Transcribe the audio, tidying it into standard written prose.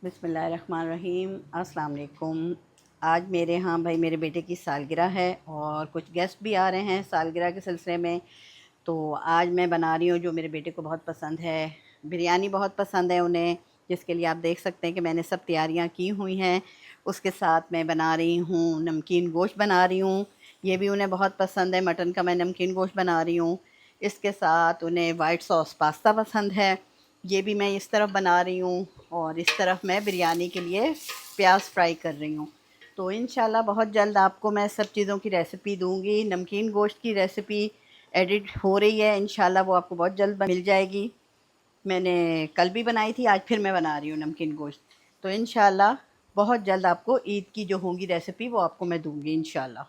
बिस्मिल्लाहिर्रहमानिर्रहीम। अस्सलाम वालेकुम। आज मेरे यहाँ भाई मेरे बेटे की सालगिरह है और कुछ गेस्ट भी आ रहे हैं सालगिरह के सिलसिले में। तो आज मैं बना रही हूँ जो मेरे बेटे को बहुत पसंद है, बिरयानी बहुत पसंद है उन्हें, जिसके लिए आप देख सकते हैं कि मैंने सब तैयारियाँ की हुई हैं। उसके साथ मैं बना रही हूँ नमकीन गोश्त बना रही हूँ, ये भी उन्हें बहुत पसंद है। मटन का मैं नमकीन गोश्त बना रही हूँ। इसके साथ उन्हें वाइट सॉस पास्ता पसंद है, ये भी मैं इस तरफ बना रही हूँ। और इस तरफ मैं बिरयानी के लिए प्याज फ्राई कर रही हूँ। तो इंशाल्लाह बहुत जल्द आपको मैं सब चीज़ों की रेसिपी दूँगी। नमकीन गोश्त की रेसिपी एडिट हो रही है, इंशाल्लाह वो आपको बहुत जल्द मिल जाएगी। मैंने कल भी बनाई थी, आज फिर मैं बना रही हूँ नमकीन गोश्त। तो इंशाल्लाह बहुत जल्द आपको ईद की जो होंगी रेसिपी वो आपको मैं दूँगी इंशाल्लाह।